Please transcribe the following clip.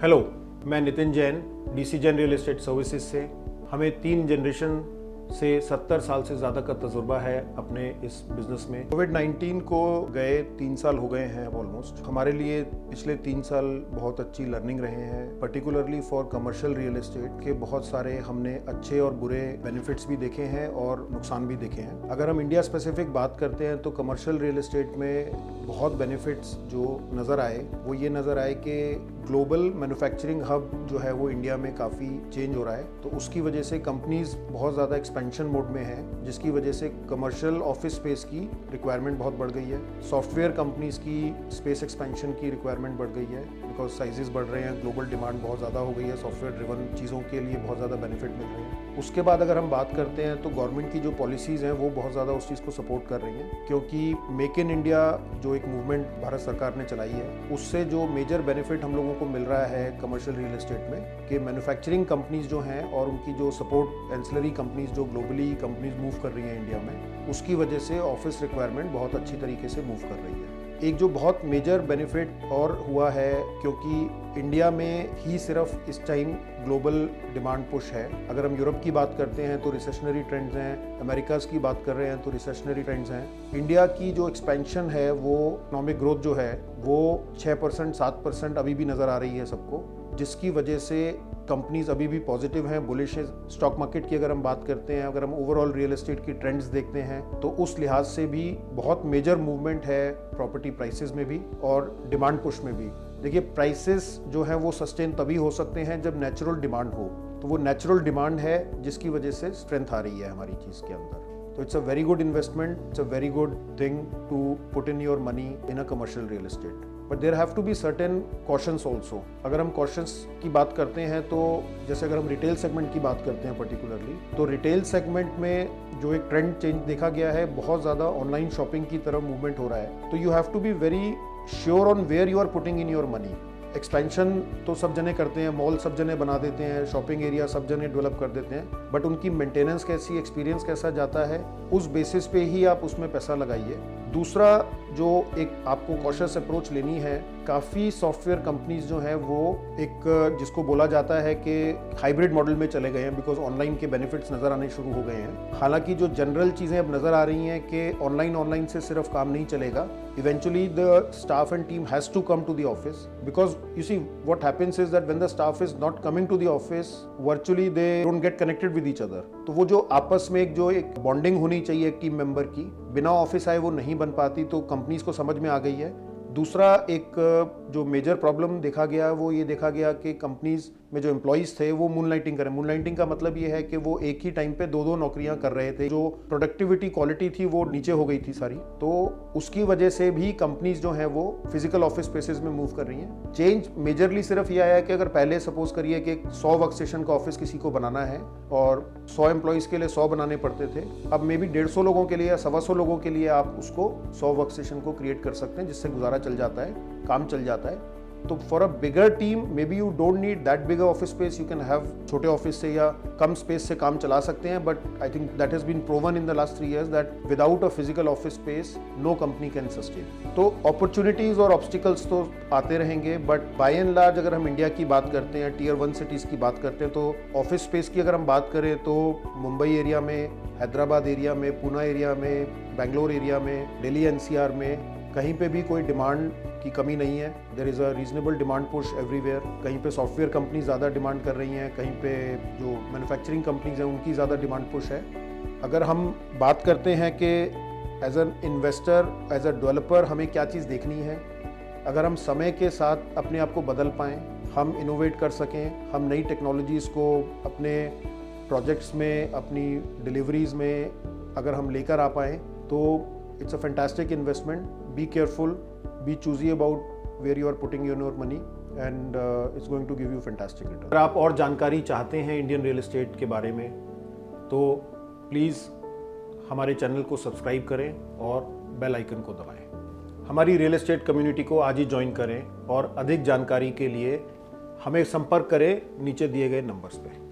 Hello, मैं Nitin Jain, DC Jain real estate services से। हमें 3 जनरेशन से 70 साल से ज़्यादा का तजुर्बा है अपने इस बिज़नेस में। कोविड-19 को गए 3 साल हो गए हैं अब ऑलमोस्ट। हमारे लिए पिछले 3 साल बहुत अच्छी लर्निंग रहे हैं, particularly for commercial real estate के बहुत सारे हमने अच्छे और बुरे बेनिफिट्स भी देखे हैं और नुकसान भी देखे हैं। अगर हम इंडिया स्पेसिफिक बात करते हैं तो कमर्शियल रियल एस्टेट में बहुत बेनिफिट्स जो नज़र आए वो ये नज़र आए कि ग्लोबल मैन्युफैक्चरिंग हब जो है वो इंडिया में काफ़ी चेंज हो रहा है, तो उसकी वजह से कंपनीज बहुत ज़्यादा एक्सपेंशन मोड में हैं, जिसकी वजह से कमर्शियल ऑफिस स्पेस की रिक्वायरमेंट बहुत बढ़ गई है। सॉफ्टवेयर कंपनीज की स्पेस एक्सपेंशन की रिक्वायरमेंट बढ़ गई है बिकॉज साइजेस बढ़ रहे हैं, ग्लोबल डिमांड बहुत ज़्यादा हो गई है, सॉफ्टवेयर ड्रिवन चीज़ों के लिए बहुत ज़्यादा बेनिफिट मिल रहे हैं। उसके बाद अगर हम बात करते हैं तो गवर्नमेंट की जो पॉलिसीज़ हैं वो बहुत ज़्यादा उस चीज़ को सपोर्ट कर रही हैं, क्योंकि मेक इन इंडिया जो एक मूवमेंट भारत सरकार ने चलाई है उससे जो मेजर बेनिफिट हम लोगों को मिल रहा है कमर्शियल रियल एस्टेट में कि मैन्युफैक्चरिंग कंपनीज जो हैं और उनकी जो सपोर्ट एंसिलरी कंपनीज जो ग्लोबली कंपनीज मूव कर रही हैं इंडिया में, उसकी वजह से ऑफिस रिक्वायरमेंट बहुत अच्छी तरीके से मूव कर रही है। एक जो बहुत मेजर बेनिफिट और हुआ है, क्योंकि इंडिया में ही सिर्फ इस टाइम ग्लोबल डिमांड पुश है। अगर हम यूरोप की बात करते हैं तो रिसेशनरी ट्रेंड्स हैं, अमेरिकाज की बात कर रहे हैं तो रिसेशनरी ट्रेंड्स हैं। इंडिया की जो एक्सपेंशन है वो इकोनॉमिक ग्रोथ जो है वो 6% 7% अभी भी नज़र आ रही है सबको, जिसकी वजह से कंपनीज अभी भी पॉजिटिव हैं, बुलिश है। स्टॉक मार्केट की अगर हम बात करते हैं, अगर हम ओवरऑल रियल एस्टेट की ट्रेंड्स देखते हैं तो उस लिहाज से भी बहुत मेजर मूवमेंट है प्रॉपर्टी प्राइसेस में भी और डिमांड पुश में भी। देखिए, प्राइसेस जो है वो सस्टेन तभी हो सकते हैं जब नेचुरल डिमांड हो, तो वो नेचुरल डिमांड है जिसकी वजह से स्ट्रेंथ आ रही है हमारी चीज़ के अंदर। तो it's a very good investment, it's a very good thing to put in your money in a commercial real estate, but there have to be certain cautions also. अगर हम कॉशंस की बात करते हैं तो जैसे अगर हम रिटेल सेगमेंट की बात करते हैं पर्टिकुलरली, तो रिटेल सेगमेंट में जो एक ट्रेंड चेंज देखा गया है, बहुत ज़्यादा ऑनलाइन शॉपिंग की तरफ मूवमेंट हो रहा है। तो you have to be very sure on where you are putting in your money. Expansion तो सब जने करते हैं, मॉल सब जने बना देते हैं, शॉपिंग एरिया सब जने डेवलप कर देते हैं, बट उनकी मेंटेनेंस कैसी, एक्सपीरियंस कैसा जाता है, उस बेसिस पे ही आप उसमें पैसा लगाइए। दूसरा जो एक आपको कॉशियस अप्रोच लेनी है, काफ़ी सॉफ्टवेयर कंपनीज जो हैं वो एक जिसको बोला जाता है कि हाइब्रिड मॉडल में चले गए हैं, बिकॉज ऑनलाइन के बेनिफिट्स नज़र आने शुरू हो गए हैं। हालांकि जो जनरल चीज़ें अब नज़र आ रही हैं कि ऑनलाइन से सिर्फ काम नहीं चलेगा, eventually the staff and team has to come to the office, because you see what happens is that when the staff is not coming to the office, virtually they don't get connected with each other. तो वो जो आपस में एक bonding होनी चाहिए एक team member की, बिना ऑफिस आए वो नहीं बन पाती, तो कंपनीज को समझ में आ गई है। दूसरा एक जो मेजर प्रॉब्लम देखा गया वो ये देखा गया कि कंपनीज में जो एम्प्लॉइज थे वो मूनलाइटिंग करें। मूनलाइटिंग का मतलब ये है कि वो एक ही टाइम पे 2-2 नौकरियां कर रहे थे, जो प्रोडक्टिविटी क्वालिटी थी वो नीचे हो गई थी सारी। तो उसकी वजह से भी कंपनीज जो हैं वो फिजिकल ऑफिस स्पेसेस में मूव कर रही हैं। चेंज मेजरली सिर्फ ये आया कि अगर पहले सपोज करिए कि 100 वर्क स्टेशन का ऑफिस किसी को बनाना है और 100 एम्प्लॉइज के लिए 100 बनाने पड़ते थे, अब मे बी 150 लोगों के लिए या 125 लोगों के लिए आप उसको 100 वर्क स्टेशन को क्रिएट कर सकते हैं, जिससे गुजारा चल जाता है, काम चल जाता है। तो for a bigger team may be you don't need that big office space, you can have छोटे ऑफिस से या कम स्पेस से काम चला सकते हैं, but I think that has been proven in the last 3 years that without a physical office space no company can sustain. तो अपॉर्चुनिटीज और ऑब्स्टिकल्स तो आते रहेंगे, बट बाय एंड लार्ज अगर हम इंडिया की बात करते हैं, टियर 1 सिटीज़ की बात करते हैं, तो ऑफिस स्पेस की अगर हम बात करें तो मुंबई एरिया में, हैदराबाद एरिया में, पूना एरिया में, बेंगलोर एरिया में, दिल्ली एनसीआर में कहीं पे भी कोई डिमांड की कमी नहीं है। There is a reasonable demand push everywhere. कहीं पे सॉफ्टवेयर कंपनी ज़्यादा डिमांड कर रही हैं, कहीं पे जो मैन्युफैक्चरिंग कंपनीज हैं उनकी ज़्यादा डिमांड पुश है। अगर हम बात करते हैं कि as an investor, as a developer हमें क्या चीज़ देखनी है, अगर हम समय के साथ अपने आप को बदल पाएँ, हम इनोवेट कर सकें, हम नई टेक्नोलॉजीज़ को अपने प्रोजेक्ट्स में, अपनी डिलीवरीज़ में अगर हम लेकर आ पाएँ, तो it's a fantastic investment. Be careful, be choosy about where you are putting your money and it's going to give you fantastic return. अगर आप और जानकारी चाहते हैं इंडियन रियल एस्टेट के बारे में तो प्लीज़ हमारे चैनल को सब्सक्राइब करें और बेल आइकन को दबाएं। हमारी रियल एस्टेट कम्युनिटी को आज ही ज्वाइन करें और अधिक जानकारी के लिए हमें संपर्क करें नीचे दिए गए नंबर्स पे।